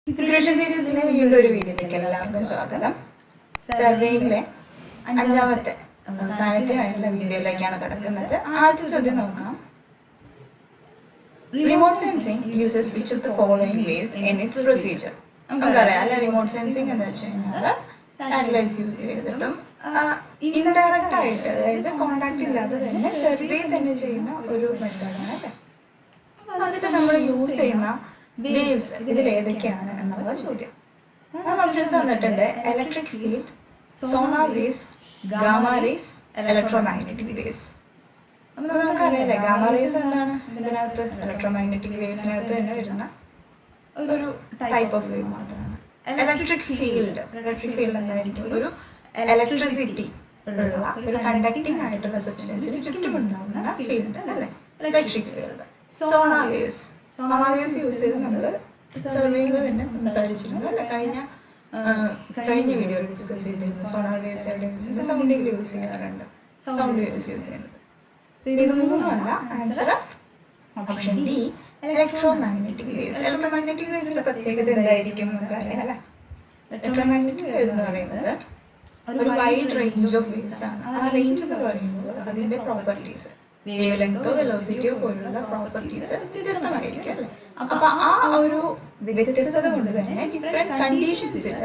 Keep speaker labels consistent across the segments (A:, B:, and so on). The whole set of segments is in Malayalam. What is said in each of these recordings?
A: കൃഷി സീരീസിലെ വീണ്ടും ഒരു വീഡിയോയിലേക്ക് എല്ലാവർക്കും സ്വാഗതം. സർവേയിലെ അഞ്ചാമത്തെ അവസാനത്തെയായിട്ടുള്ള വീഡിയോയിലേക്കാണ് കിടക്കുന്നത്. ആദ്യത്തെ ചോദ്യം നോക്കാം. Remote sensing uses which of the following waves in its procedure. നമുക്കറിയാം അല്ലെ, റിമോട്ട് സെൻസിങ് എന്ന് വെച്ച് കഴിഞ്ഞാൽ സാറ്റലൈറ്റ്സ് യൂസ് ചെയ്തിട്ടും ഇൻഡയറക്റ്റ് ആയിട്ട്, അതായത് കോണ്ടാക്ട് ഇല്ലാതെ തന്നെ സർവേ തന്നെ ചെയ്യുന്ന ഒരു മെത്തേഡാണ് അല്ലേ. അതിൽ നമ്മൾ യൂസ് ചെയ്യുന്ന വേവ്സ് ഇതിൽ ഏതൊക്കെയാണ് എന്നുള്ള ചോദ്യം. ഓപ്ഷൻസ് തന്നിട്ടുണ്ട്: electric field, sonar waves, gamma rays, electromagnetic waves. അപ്പോൾ നമുക്കറിയാലേ ഗാമ റേസ് എന്താണ്. ഇതിനകത്ത് ഇലക്ട്രോമാഗ്നറ്റിക് വേവ്സിനകത്ത് തന്നെ വരുന്ന ഒരു ടൈപ്പ് ഓഫ് വേവ് മാത്രമാണ്. ഇലക്ട്രിക് ഫീൽഡ് എന്തായിരിക്കും? ഒരു ഇലക്ട്രിസിറ്റി ഉള്ള ഒരു കണ്ടക്ടിങ് ആയിട്ടുള്ള സബ്സ്റ്റൻസിന് ചുറ്റുമുണ്ടാകുന്ന ഫീൽഡ് അല്ലേ, electric field. Sonar waves use ചെയ്ത് നമ്മൾ സർവേയിൽ തന്നെ സംസാരിച്ചിരുന്നു അല്ലെ. കഴിഞ്ഞ വീഡിയോയിൽ ഡിസ്കസ് ചെയ്തിരുന്നു. സോണാർ വേവ്സ് എവിടെ യൂസ് ചെയ്യുന്നത്? സൗണ്ടിങ്ങിൽ യൂസ് ചെയ്യാറുണ്ട്, സൗണ്ട് വേവ്സ് യൂസ് ചെയ്യുന്നത്. ഇത് മൂന്നുമല്ല. Answer option D, electromagnetic waves. Electromagnetic വേവ്സിന്റെ പ്രത്യേകത എന്തായിരിക്കും നമുക്കറിയാം അല്ലെ. ഇലക്ട്രോമാഗ്നറ്റിക് വേവ്സ് എന്ന് പറയുന്നത് ഒരു വൈഡ് റേഞ്ച് ഓഫ് വേവ്സ് ആണ്. ആ റേഞ്ച് എന്ന് പറയുമ്പോൾ അതിന്റെ പ്രോപ്പർട്ടീസ്, വേവ് ലെങ്തോ വെലോസിറ്റിയോ പോലുള്ള പ്രോപ്പർട്ടീസ് വ്യത്യസ്തമായിരിക്കും അല്ലേ. അപ്പൊ ആ ഒരു വ്യത്യസ്തത കൊണ്ട് തന്നെ ഡിഫറെന്റ് കണ്ടീഷൻസിൽ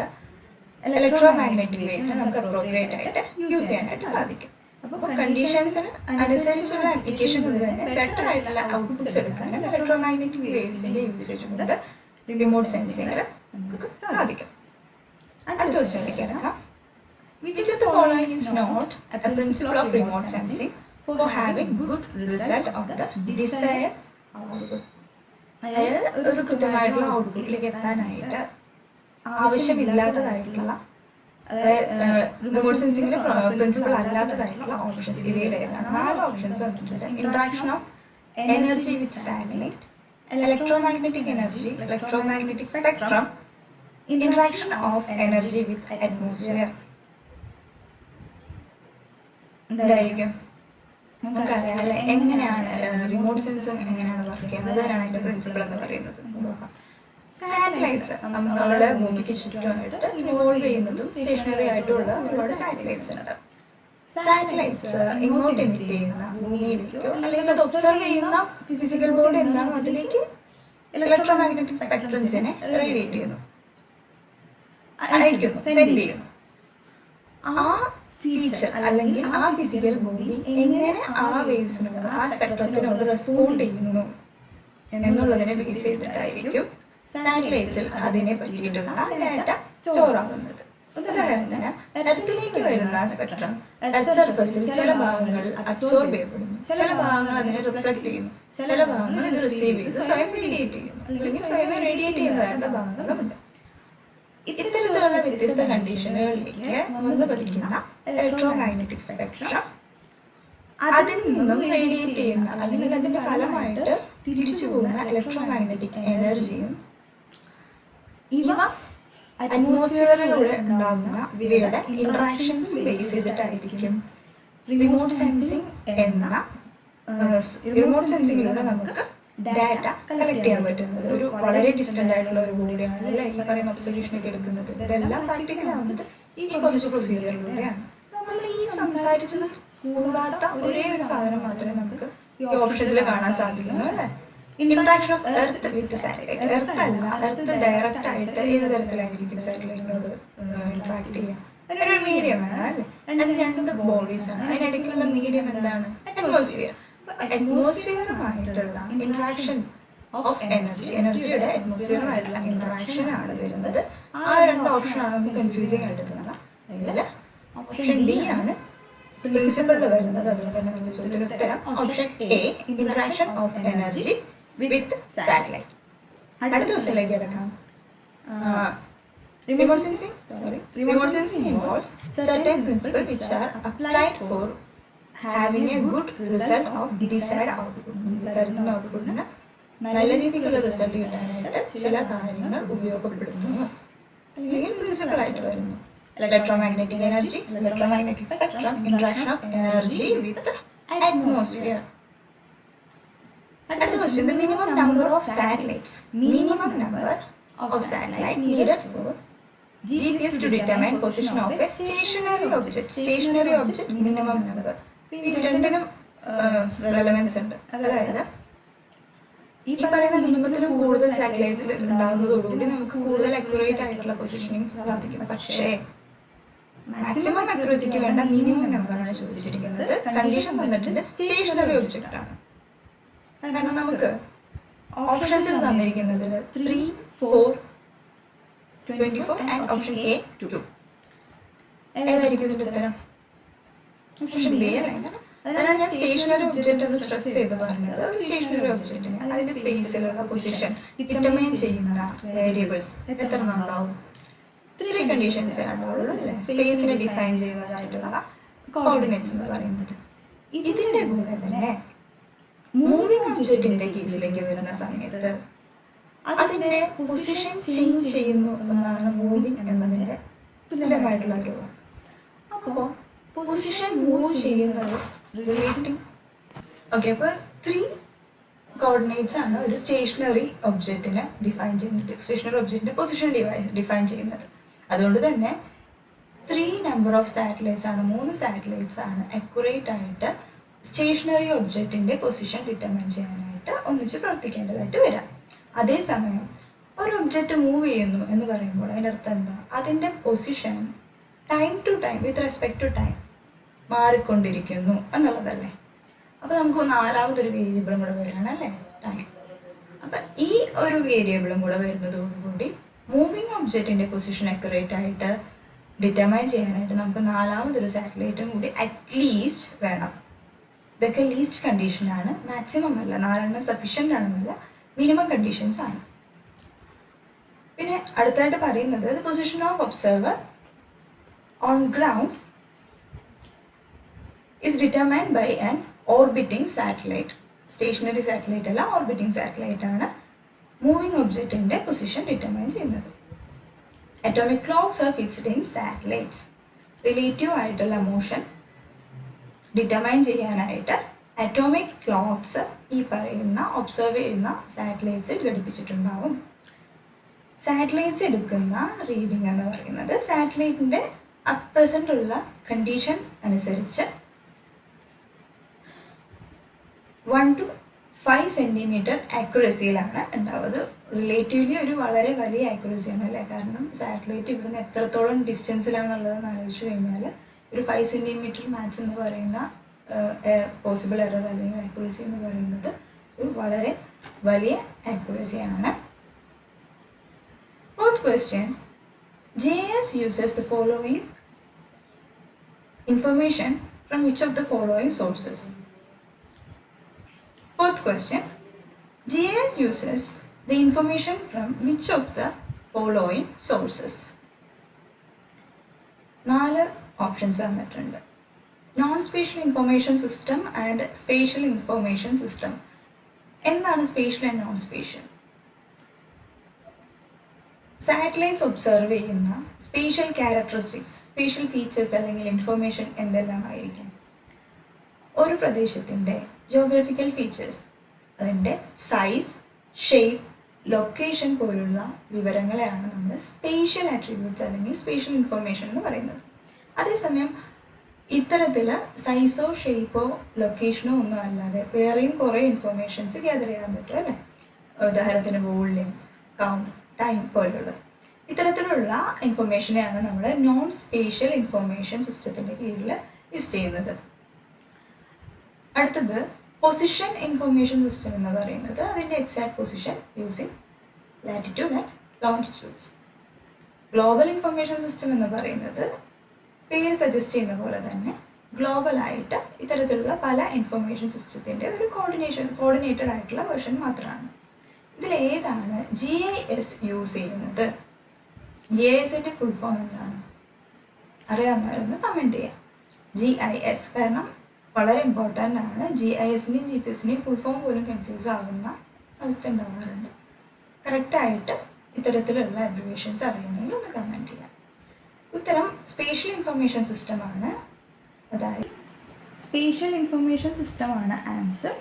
A: ഇലക്ട്രോമാഗ്നറ്റിക് വേവ്സിനെ നമുക്ക് അപ്രോപ്രിയേറ്റ് ആയിട്ട് യൂസ് ചെയ്യാനായിട്ട് സാധിക്കും. അപ്പോൾ കണ്ടീഷൻസിന് അനുസരിച്ചുള്ള ആപ്ലിക്കേഷൻ കൊണ്ട് തന്നെ ബെറ്റർ ആയിട്ടുള്ള ഔട്ട്പുട്ട്സ് എടുക്കാനും ഇലക്ട്രോമാഗ്നറ്റിക് വേവ്സിന്റെ യൂസേജ് കൊണ്ട് റിമോട്ട് സെൻസിങ്ങിൽ നമുക്ക് സാധിക്കും. അടുത്ത ക്വസ്റ്റ്യനിലേക്ക് കിടക്കാം. Which of the following is not a principle of remote sensing for having good result of the desired output? അതായത് ഒരു കൃത്യമായിട്ടുള്ള ഔട്ട്പുട്ടിലേക്ക് എത്താനായിട്ട് ആവശ്യമില്ലാത്തതായിട്ടുള്ള, അതായത് റിമോട്ട് സെൻസിങ്ങിലെ പ്രിൻസിപ്പിൾ അല്ലാത്തതായിട്ടുള്ള ഓപ്ഷൻസ് ഇവയിൽ ഏതാണ്? 4 ഓപ്ഷൻസ് വന്നിട്ടുണ്ട്. Interaction of energy with satellite, electromagnetic energy, electromagnetic spectrum, interaction of energy with atmosphere. എന്തായിരിക്കും? നമുക്കറിയാം അല്ലെ എങ്ങനെയാണ് റിമോട്ട് സെൻസിങ് എങ്ങനെയാണ് വർക്ക് ചെയ്യുന്നത്, അതിനാണ് അതിന്റെ പ്രിൻസിപ്പിൾ എന്ന് പറയുന്നത്. നോക്കാം. സാറ്റലൈറ്റ്സ് നമ്മളുടെ ഭൂമിക്ക് ചുറ്റുമായിട്ട് റിവോൾവ് ചെയ്യുന്നതും സ്റ്റേഷനറി ആയിട്ടുള്ള ഒരുപാട് സാറ്റലൈറ്റ്സ് ഉണ്ട്. സാറ്റലൈറ്റ്സ് ഇങ്ങോട്ട് എമിറ്റ് ചെയ്യുന്ന ഭൂമിയിലേക്കോ അല്ലെങ്കിൽ അത് ഒബ്സർവ് ചെയ്യുന്ന ഫിസിക്കൽ ബോഡി എന്താണോ അതിലേക്ക് ഇലക്ട്രോമാഗ്നറ്റിക് സ്പെക്ട്രംസിനെ റേഡിയേറ്റ് ചെയ്യുന്നു, അയക്കുന്നു, സെൻഡ് ചെയ്യുന്നു. ആ ഫീച്ചർ അല്ലെങ്കിൽ ആ ഫിസിക്കൽ ബോഡി എങ്ങനെ ആ വേവ്സിനോട്, ആ സ്പെക്ട്രത്തിനോട് റെസ്പോണ്ട് ചെയ്യുന്നു എന്നുള്ളതിനെ ബേസ് ചെയ്തിട്ടായിരിക്കും സാറ്റലൈറ്റ്സിൽ അതിനെ പറ്റിയിട്ടുള്ള ഡാറ്റ സ്റ്റോർ ആകുന്നത്. ഉദാഹരണത്തിന് എർത്തിലേക്ക് വരുന്ന സ്പെക്ട്രം എർത്ത് സർഫസിൽ ചില ഭാഗങ്ങൾ അബ്സോർബ് ചെയ്യപ്പെടുന്നു, ചില ഭാഗങ്ങൾ അതിനെ റിഫ്ലക്ട് ചെയ്യുന്നു, ചില ഭാഗങ്ങൾ ഇത് റിസീവ് ചെയ്ത് സ്വയം റേഡിയേറ്റ് ചെയ്യുന്നു, അല്ലെങ്കിൽ സ്വയം റേഡിയേറ്റ് ചെയ്യുന്നതായിട്ടുള്ള ഭാഗങ്ങളുമുണ്ട്. ഇത്തരത്തിലുള്ള വ്യത്യസ്ത കണ്ടീഷനുകളിലേക്ക് വന്ന് പതിക്കുന്ന ഇലക്ട്രോമാഗ്നറ്റിക് സ്പെക്ട്രം അതിൽ നിന്നും റേഡിയേറ്റ് ചെയ്യുന്ന അല്ലെങ്കിൽ അതിന്റെ ഫലമായിട്ട് തിരിച്ചു പോകുന്ന ഇലക്ട്രോമാഗ്നറ്റിക് എനർജിയും ഇവ അറ്റ്മോസ്ഫിയറിലൂടെ ഉണ്ടാകുന്ന ഇവയുടെ ഇന്ററാക്ഷൻസ് ബേസ് ചെയ്തിട്ടായിരിക്കും റിമോട്ട് സെൻസിങ്ങിലൂടെ നമുക്ക് ഡാറ്റ കളക്ട് ചെയ്യാൻ പറ്റുന്നത്. ഒരു വളരെ ഡിസ്റ്റന്റ് ആയിട്ടുള്ള ഒരു ബോഡിയാണ് അല്ലെ ഈ പറയുന്ന ഒബ്സർവേഷൻ ഒക്കെ എടുക്കുന്നത്. ഇതെല്ലാം പ്രാക്ടിക്കൽ ആവുന്നത് ഈ കുറച്ച് പ്രൊസീജിയറിലൂടെയാണ്. നമ്മൾ ഈ സംസാരിച്ചത് കൂടാത്ത ഒരേ ഒരു സാധനം മാത്രമേ നമുക്ക് ഈ ഓപ്ഷൻസിൽ കാണാൻ സാധിക്കുന്നു അല്ലെ. Interaction of earth with satellite. Earth അല്ല, എർത്ത് ഡയറക്റ്റ് ആയിട്ട് ഏത് തരത്തിലായിരിക്കും സാറ്റലൈറ്റിനോട് ഇന്ററാക്ട് ചെയ്യുക? ഒരു മീഡിയം വേണം അല്ലെ. രണ്ട് ബോഡീസ് ആണ്, അതിനിടയ്ക്കുള്ള മീഡിയം എന്താണ്? അറ്റ്മോസ്ഫിയർ. അറ്റ്മോസ്ഫിയറുമായിട്ടുള്ള ഇന്ററാക്ഷൻ ഓഫ് എനർജിയുടെ അറ്റ്മോസ്ഫിയറുമായിട്ടുള്ള ഇന്ററാക്ഷൻ ആണ് വരുന്നത്. ആ 2 ഓപ്ഷനാണ് നമുക്ക് കൺഫ്യൂസിങ് ആയിട്ട് തോന്നുന്നത്. അതിൽ ഓപ്ഷൻ ഡി ആണ് പ്രിൻസിപ്പിളിൽ വരുന്നത്. അതുകൊണ്ട് തന്നെ നമുക്ക് ചോദ്യത്തിന് ഉത്തരം option A, interaction of energy with satellite. അടുത്ത ക്വസ്റ്റ്യനിലേക്ക് കിടക്കാം. Remote sensing involves certain principles which are applied for having a good result of desired output. കരുതുന്ന ഔട്ട്പുട്ടിന് നല്ല രീതിക്കുള്ള റിസൾട്ട് കിട്ടാനായിട്ട് ചില കാര്യങ്ങൾ ഉപയോഗപ്പെടുത്തുന്നു അല്ലെങ്കിൽ പ്രിൻസിപ്പിൾ ആയിട്ട് വരുന്നു. Electromagnetic energy, electromagnetic spectrum, interaction of energy with atmosphere. അടുത്ത question, the minimum number of satellites of satellite needed for GPS to determine position of a stationary object. Stationary object minimum number. ഈ രണ്ടിനും റെലവൻസ് ഉണ്ട്. അതായത് ഈ പറയുന്ന മിനിമത്തിലും കൂടുതൽ സാറ്റലൈറ്റിൽ ഉണ്ടാകുന്നതോടുകൂടി നമുക്ക് കൂടുതൽ അക്യുറേറ്റ് ആയിട്ടുള്ള പൊസിഷനിങ് സാധിക്കും. പക്ഷേ മാക്സിമം അക്യുറസിക്ക് വേണ്ട മിനിമം നമ്പറാണ് ചോദിച്ചിരിക്കുന്നത്. കണ്ടീഷൻ തന്നിട്ടുണ്ട് സ്റ്റേഷനറി ഒബ്ജക്റ്റ് ആണ്. കാരണം നമുക്ക് ഓപ്ഷൻസിൽ തന്നിരിക്കുന്നതിൽ 3, 4, 24 ആൻഡ് ഓപ്ഷൻ എ 2. ഏതായിരിക്കും ഇതിന്റെ ഉത്തരം? ഓപ്ഷൻ ബി അല്ലേ? അതാണ് ഞാൻ സ്റ്റേഷനറി ഒബ്ജക്റ്റ് എന്ന് സ്ട്രെസ് ചെയ്ത് പറഞ്ഞത്. സ്റ്റേഷനറി ഒബ്ജക്റ്റിന് അതിന്റെ സ്പേസിലുള്ള പൊസിഷൻ ഡിറ്റർമൈൻ ചെയ്യുന്ന വേരിയബിൾസ് എത്ര ഉണ്ടാവും? 3 കണ്ടീഷൻസ് ഉണ്ടാവുള്ളൂ അല്ലേ? സ്പേസിനെ ഡിഫൈൻ ചെയ്യുന്നതായിട്ടുള്ള കോർഡിനേറ്റ്സ് എന്ന് പറയുന്നത്. ഇതിന്റെ കൂടെ തന്നെ മൂവിങ് ഒബ്ജക്റ്റിന്റെ കേസിലേക്ക് വരുന്ന സമയത്ത് അതിന്റെ പൊസിഷൻ ചേഞ്ച് ചെയ്യുന്നു എന്നാണ് മൂവിങ് എന്നതിന്റെ തുല്യമായിട്ടുള്ള ഒരു വാക്ക്. അപ്പോൾ പൊസിഷൻ മൂവ് ചെയ്യുന്നത് റിലേറ്റിംഗ് അപ്പോൾ 3 കോർഡിനേറ്റ്സ് ആണ് ഒരു സ്റ്റേഷനറി ഒബ്ജക്റ്റിനെ ഡിഫൈൻ ചെയ്യുന്നത്. സ്റ്റേഷനറി ഒബ്ജക്റ്റിന്റെ പൊസിഷൻ ഡിഫൈൻ ചെയ്യുന്നത്. അതുകൊണ്ട് തന്നെ 3 നമ്പർ ഓഫ് സാറ്റലൈറ്റ്സ് ആണ്, 3 സാറ്റലൈറ്റ്സ് ആണ് അക്യുറേറ്റ് ആയിട്ട് സ്റ്റേഷനറി ഒബ്ജക്റ്റിന്റെ പൊസിഷൻ ഡിറ്റർമൈൻ ചെയ്യാനായിട്ട് ഒന്നിച്ച് പ്രവർത്തിക്കേണ്ടതായിട്ട് വരാം. അതേസമയം ഒരു ഒബ്ജക്റ്റ് മൂവ് ചെയ്യുന്നു എന്ന് പറയുമ്പോൾ അതിൻ്റെ അർത്ഥം എന്താ? അതിൻ്റെ position time to time with respect to time മാറിക്കൊണ്ടിരിക്കുന്നു എന്നുള്ളതല്ലേ. അപ്പോൾ നമുക്ക് 4ാമതൊരു വേരിയബിളും കൂടെ വരികയാണ് അല്ലേ, ടൈം. അപ്പം ഈ ഒരു വേരിയബിളും കൂടെ വരുന്നതോടുകൂടി മൂവിങ് ഒബ്ജക്റ്റിൻ്റെ പൊസിഷൻ അക്യുറേറ്റ് ആയിട്ട് ഡിറ്റർമൈൻ ചെയ്യാനായിട്ട് നമുക്ക് 4ാമതൊരു സാറ്റലൈറ്റും കൂടി അറ്റ്ലീസ്റ്റ് വേണം. ഇതൊക്കെ ലീസ്റ്റ് കണ്ടീഷനാണ്, മാക്സിമം അല്ല. 4 സഫീഷ്യൻ്റ് ആണെന്നല്ല, മിനിമം കണ്ടീഷൻസ് ആണ്. പിന്നെ അടുത്തായിട്ട് പറയുന്നത് the position of observer on ground is determined by an orbiting satellite. Stationary satellite അല്ല, ഓർബിറ്റിംഗ് സാറ്റലൈറ്റ് ആണ് മൂവിങ് ഒബ്ജക്റ്റിൻ്റെ പൊസിഷൻ ഡിറ്റർമൈൻ ചെയ്യുന്നത്. Atomic clocks are fixed in satellites. Relative ആയിട്ടുള്ള മോഷൻ ഡിറ്റർമൈൻ ചെയ്യാനായിട്ട് അറ്റോമിക് ക്ലോക്സ് ഈ പറയുന്ന ഒബ്സർവ് ചെയ്യുന്ന സാറ്റലൈറ്റ്സിൽ ഘടിപ്പിച്ചിട്ടുണ്ടാവും. സാറ്റലൈറ്റ്സ് എടുക്കുന്ന റീഡിംഗ് എന്ന് പറയുന്നത് സാറ്റലൈറ്റിൻ്റെ അപ്രസൻ്റ് ഉള്ള കണ്ടീഷൻ അനുസരിച്ച് 1 to 5 സെൻറ്റിമീറ്റർ ആക്യുറസിയിലാണ് ഉണ്ടാവുന്നത്. റിലേറ്റീവ്ലി ഒരു വളരെ വലിയ ആക്യുറസിയാണ് അല്ലേ. കാരണം സാറ്റലൈറ്റ് ഇവിടുന്ന് എത്രത്തോളം ഡിസ്റ്റൻസിലാണുള്ളതെന്ന് ആലോചിച്ച് കഴിഞ്ഞാൽ ഒരു 5 സെൻറ്റിമീറ്റർ മാക്സ് എന്ന് പറയുന്ന പോസിബിൾ എറർ അല്ലെങ്കിൽ ആക്യുറസി എന്ന് പറയുന്നത് ഒരു വളരെ വലിയ ആക്യുറസിയാണ്. Fourth question, GIS uses the following information from which of the following sources? Fourth question, GIS uses the information from which of the following sources? 4 options തന്നിട്ടുണ്ട്. Non spatial information system and spatial information system. എന്താണ് spatial and non spatial? Satellites observe ചെയ്യുന്ന സ്പേഷ്യൽ ക്യാരക്ടറിസ്റ്റിക്സ്, സ്പേഷ്യൽ ഫീച്ചേഴ്സ് അല്ലെങ്കിൽ ഇൻഫർമേഷൻ എന്തെല്ലാം ആയിരിക്കും? ഒരു പ്രദേശത്തിൻ്റെ ജോഗ്രഫിക്കൽ ഫീച്ചേഴ്സ്, അതിൻ്റെ സൈസ്, ഷേപ്പ്, ലൊക്കേഷൻ പോലുള്ള വിവരങ്ങളെയാണ് നമ്മൾ സ്പേഷ്യൽ ആട്രിബ്യൂട്ട്സ് അല്ലെങ്കിൽ സ്പേഷ്യൽ ഇൻഫർമേഷൻ എന്ന് പറയുന്നത്. അതേസമയം ഇത്തരത്തിൽ സൈസോ ഷേപ്പോ ലൊക്കേഷനോ ഒന്നും അല്ലാതെ വേറെയും കുറേ ഇൻഫർമേഷൻസ് ഗ്യാദർ ചെയ്യാൻ പറ്റും അല്ലേ. ഉദാഹരണത്തിന് വോളിയം, കൗണ്ട്, ടൈം പോലെയുള്ളത്. ഇത്തരത്തിലുള്ള ഇൻഫർമേഷനെയാണ് നമ്മൾ നോൺ സ്പേഷ്യൽ ഇൻഫർമേഷൻ സിസ്റ്റത്തിൻ്റെ കീഴിൽ ലിസ്റ്റ് ചെയ്യുന്നത്. അടുത്തത് പൊസിഷൻ ഇൻഫർമേഷൻ സിസ്റ്റം എന്ന് പറയുന്നത് അതിൻ്റെ exact position using latitude and longitudes. Global information system എന്ന് പറയുന്നത് പേര് സജസ്റ്റ് ചെയ്യുന്ന പോലെ തന്നെ ഗ്ലോബലായിട്ട് ഇത്തരത്തിലുള്ള പല ഇൻഫർമേഷൻ സിസ്റ്റത്തിൻ്റെ ഒരു കോർഡിനേറ്റഡ് ആയിട്ടുള്ള വേർഷൻ മാത്രമാണ്. ഇതിലേതാണ് GIS യൂസ് ചെയ്യുന്നത്? GISൻ്റെ ഫുൾ ഫോം എന്താണ്? അറിയാവുന്നവരൊന്ന് കമൻറ്റ് ചെയ്യാം. GIS, കാരണം വളരെ ഇമ്പോർട്ടൻ്റ് ആണ്. GISൻ്റെയും GPS-ൻ്റെയും ഫുൾ ഫോം പോലും കൺഫ്യൂസ് ആകുന്ന അവസ്ഥ ഉണ്ടാകാറുണ്ട്. കറക്റ്റായിട്ട് ഇത്തരത്തിലുള്ള അബ്രിവേഷൻസ് അറിയണമെങ്കിൽ ഒന്ന് കമൻറ്റ് ചെയ്യാം. ഉത്തരം സ്പേഷ്യൽ ഇൻഫർമേഷൻ സിസ്റ്റമാണ്. അതായത് സ്പേഷ്യൽ ഇൻഫർമേഷൻ സിസ്റ്റമാണ് ആൻസർ.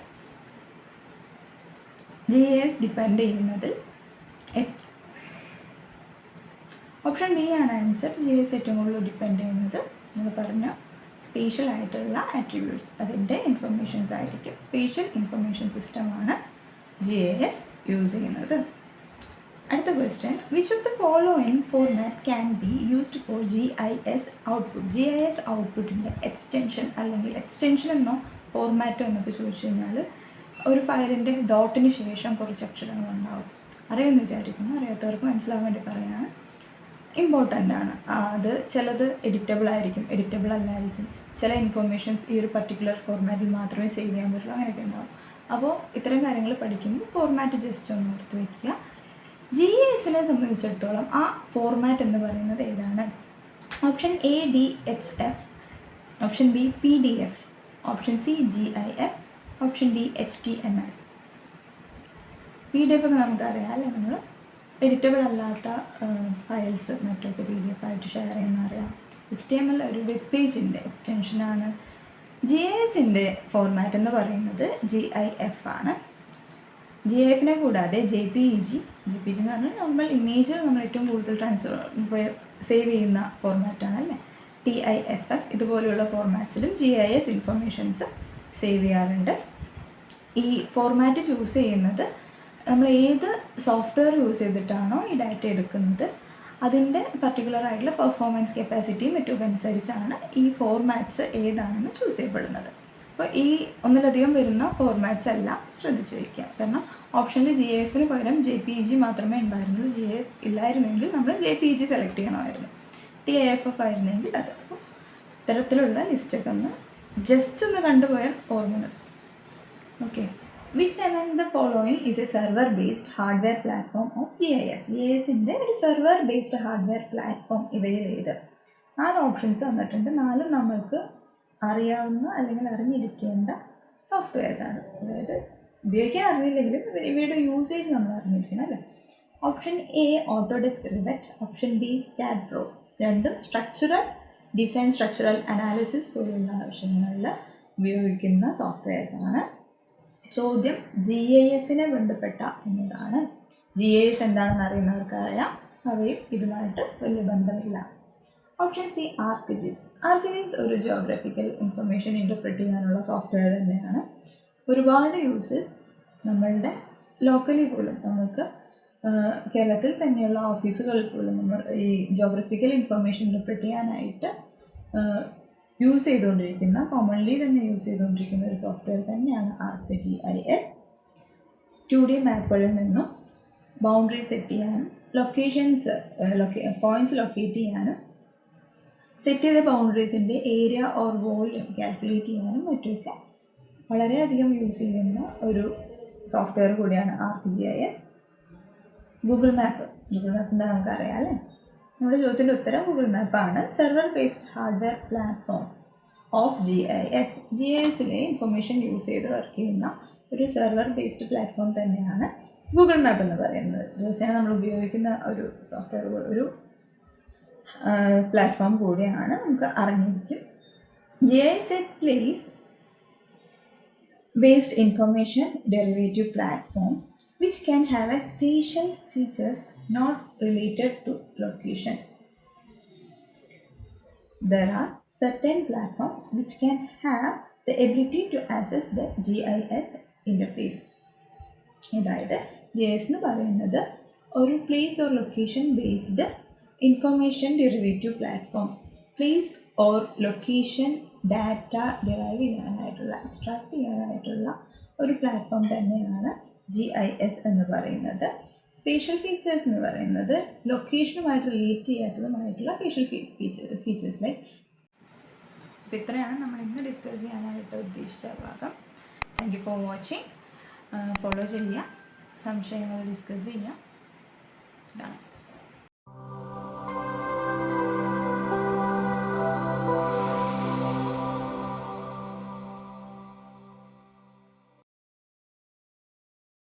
A: GIS ഡിപ്പെൻഡ് ചെയ്യുന്നതിൽ
B: ഓപ്ഷൻ ബി ആണ് ആൻസർ. GIS ഏറ്റവും കൂടുതൽ ഡിപ്പെൻഡ് ചെയ്യുന്നത് നമ്മൾ പറഞ്ഞ സ്പേഷ്യൽ ആയിട്ടുള്ള ആട്രിബ്യൂട്ട്സ്, അതിൻ്റെ ഇൻഫർമേഷൻസ് ആയിരിക്കും. സ്പേഷ്യൽ ഇൻഫർമേഷൻ സിസ്റ്റമാണ് GIS യൂസ് ചെയ്യുന്നത്. അടുത്ത question, which of the following format can be used for GIS output? GIS ഔട്ട്പുട്ടിൻ്റെ എക്സ്റ്റൻഷൻ അല്ലെങ്കിൽ എക്സ്റ്റൻഷൻ എന്നോ ഫോർമാറ്റോ എന്നൊക്കെ ചോദിച്ചു കഴിഞ്ഞാൽ ഒരു ഫയലിൻ്റെ ഡോട്ടിന് ശേഷം കുറച്ച് അക്ഷരങ്ങളുണ്ടാവും. അറിയാമെന്ന് വിചാരിക്കുന്നു. അറിയാത്തവർക്ക് മനസ്സിലാവാൻ വേണ്ടി പറയുകയാണ്. ഇമ്പോർട്ടൻ്റ് ആണ് അത്. ചിലത് എഡിറ്റബിൾ ആയിരിക്കും, എഡിറ്റബിൾ അല്ലായിരിക്കും. ചില ഇൻഫർമേഷൻസ് ഈ ഒരു പർട്ടിക്കുലർ ഫോർമാറ്റിൽ മാത്രമേ സേവ് ചെയ്യാൻ പറ്റുള്ളൂ, അങ്ങനെയൊക്കെ ഉണ്ടാവും. അപ്പോൾ ഇത്തരം കാര്യങ്ങൾ പഠിക്കുമ്പോൾ ഫോർമാറ്റ് ജസ്റ്റ് ഒന്ന് ഓർത്ത് വയ്ക്കുക. GISനെ സംബന്ധിച്ചിടത്തോളം ആ ഫോർമാറ്റ് എന്ന് പറയുന്നത് ഏതാണ്? Option A DXF, option B PDF, option C GIF, option D HTML. PDF ഒക്കെ നമുക്കറിയാം അല്ലേ, നമ്മൾ എഡിറ്റബിൾ അല്ലാത്ത ഫയൽസ് മറ്റൊക്കെ PDF ആയിട്ട് ഷെയർ ചെയ്യുന്ന അറിയാം. HTML ഒരു വെബ് പേജിൻ്റെ എക്സ്റ്റൻഷനാണ്. GISൻ്റെ ഫോർമാറ്റ് എന്ന് പറയുന്നത് GIF ആണ്. GIFനെ കൂടാതെ JPEG എന്ന് പറഞ്ഞാൽ നോർമൽ ഇമേജ് നമ്മൾ ഏറ്റവും കൂടുതൽ സേവ് ചെയ്യുന്ന ഫോർമാറ്റാണ് അല്ലേ. TIFF ഇതുപോലെയുള്ള ഫോർമാറ്റ്സിലും GIS ഇൻഫർമേഷൻസ് സേവ് ചെയ്യാറുണ്ട്. ഈ ഫോർമാറ്റ് ചൂസ് ചെയ്യുന്നത് നമ്മൾ ഏത് സോഫ്റ്റ്വെയർ യൂസ് ചെയ്തിട്ടാണോ ഈ ഡാറ്റ എടുക്കുന്നത് അതിൻ്റെ പർട്ടിക്കുലർ ആയിട്ടുള്ള പെർഫോമൻസ് കപ്പാസിറ്റിയും മറ്റുമൊക്കെ അനുസരിച്ചാണ് ഈ ഫോർമാറ്റ്സ് ഏതാണെന്ന് ചൂസ് ചെയ്യപ്പെടുന്നത്. അപ്പോൾ ഈ ഒന്നിലധികം വരുന്ന ഫോർമാറ്റ്സ് എല്ലാം ശ്രദ്ധിച്ച് വയ്ക്കുക. കാരണം ഓപ്ഷനിൽ GIFന് പകരം JPEG മാത്രമേ ഉണ്ടായിരുന്നുള്ളൂ. GIF ഇല്ലായിരുന്നെങ്കിൽ നമ്മൾ JPEG സെലക്ട് ചെയ്യണമായിരുന്നു. TIFF ആയിരുന്നെങ്കിൽ അത്. അപ്പോൾ ഇത്തരത്തിലുള്ള ലിസ്റ്റൊക്കെ ഒന്ന് ജസ്റ്റ് ഒന്ന് കണ്ടുപോയാൽ ഓർമ്മ. Okay, which among the following is a server based hardware platform of GIS? GISൻ്റെ ഒരു സെർവർ ബേസ്ഡ് ഹാർഡ്വെയർ പ്ലാറ്റ്ഫോം ഇവയിൽ ഏത്? 4 ഓപ്ഷൻസ് തന്നിട്ടുണ്ട്. 4 നമ്മൾക്ക് അറിയാവുന്ന അല്ലെങ്കിൽ അറിഞ്ഞിരിക്കേണ്ട സോഫ്റ്റ്വെയർസാണ്. അതായത് ഉപയോഗിക്കാൻ അറിയില്ലെങ്കിലും ഇവയുടെ യൂസേജ് നമ്മൾ അറിഞ്ഞിരിക്കണം അല്ലേ. Option A Autodesk Revit, option B StaadPro. രണ്ടും സ്ട്രക്ചറൽ ഡിസൈൻ, സ്ട്രക്ചറൽ അനാലിസിസ് പോലുള്ള ആവശ്യങ്ങളിൽ ഉപയോഗിക്കുന്ന സോഫ്റ്റ്വെയർസാണ്. ചോദ്യം GISനെ ബന്ധപ്പെട്ട എന്നതാണ്. GIS എന്താണെന്ന് അറിയുന്നവർക്ക് അറിയാം, അവയും ഇതുമായിട്ട് വലിയ ബന്ധമില്ല. Option C ArcGIS. ArcGIS ഒരു ജിയോഗ്രഫിക്കൽ ഇൻഫർമേഷൻ ഇൻ്റർപ്രറ്റ് ചെയ്യാനുള്ള സോഫ്റ്റ്വെയർ തന്നെയാണ്. ഒരുപാട് യൂസസ് നമ്മളുടെ ലോക്കലി പോലും നമുക്ക് കേരളത്തിൽ തന്നെയുള്ള ഓഫീസുകളിൽ പോലും നമ്മൾ ഈ ജിയോഗ്രഫിക്കൽ ഇൻഫർമേഷൻ ഇൻ്റർപ്രറ്റ് ചെയ്യാനായിട്ട് യൂസ് ചെയ്തുകൊണ്ടിരിക്കുന്ന, കോമൺലി തന്നെ യൂസ് ചെയ്തുകൊണ്ടിരിക്കുന്ന ഒരു സോഫ്റ്റ്വെയർ തന്നെയാണ് ArcGIS. 2D മാപ്പുകളിൽ നിന്നും ബൗണ്ടറി സെറ്റ് ചെയ്യാനും ലൊക്കേഷൻസ് പോയിൻറ്റ്സ് ലൊക്കേറ്റ് ചെയ്യാനും സെറ്റ് ചെയ്ത ബൗണ്ടറീസിൻ്റെ ഏരിയ ഓർ വോള്യൂം കാൽക്കുലേറ്റ് ചെയ്യാനും മറ്റുമൊക്കെ വളരെയധികം യൂസ് ചെയ്യുന്ന ഒരു സോഫ്റ്റ്വെയർ കൂടിയാണ് ArcGIS. ഗൂഗിൾ മാപ്പ് എന്താ നമുക്കറിയാം അല്ലേ. നമ്മുടെ ചോദ്യത്തിൻ്റെ ഉത്തരം ഗൂഗിൾ മാപ്പാണ്. Server based hardware platform of GISിലെ ഇൻഫർമേഷൻ യൂസ് ചെയ്ത് വർക്ക് ചെയ്യുന്ന ഒരു സെർവർ ബേസ്ഡ് പ്ലാറ്റ്ഫോം തന്നെയാണ് ഗൂഗിൾ മാപ്പ് എന്ന് പറയുന്നത്. ദിവസേന നമ്മൾ ഉപയോഗിക്കുന്ന ഒരു സോഫ്റ്റ്വെയർ, ഒരു പ്ലാറ്റ്ഫോം കൂടിയാണ്, നമുക്ക് അറിഞ്ഞിരിക്കും. GIS place based information derivative platform which can have a spatial features not related to location. There are certain platforms which can have the ability to access the GIS interface. അതായത് GIS എന്ന് പറയുന്നത് ഒരു place or location based information derivative platform. Place or location data derive ചെയ്യാനായിട്ടുള്ള, എക്സ്ട്രാക്ട് ചെയ്യാനായിട്ടുള്ള ഒരു പ്ലാറ്റ്ഫോം തന്നെയാണ് GIS എന്ന് പറയുന്നത്. സ്പേഷ്യൽ ഫീച്ചേഴ്സ് എന്ന് പറയുന്നത് ലൊക്കേഷനുമായിട്ട് റിലേറ്റ് ചെയ്യാത്തതുമായിട്ടുള്ള സ്പേഷ്യൽ ഫീച്ചേഴ്സ് ലൈക്ക്. അപ്പോൾ ഇത്രയാണ് നമ്മൾ ഇന്ന് ഡിസ്കസ് ചെയ്യാനായിട്ട് ഉദ്ദേശിച്ച ഭാഗം. Thank you for watching. Follow ചെയ്യുക, സംശയങ്ങൾ ഡിസ്കസ് ചെയ്യുക. ഇതാണ്.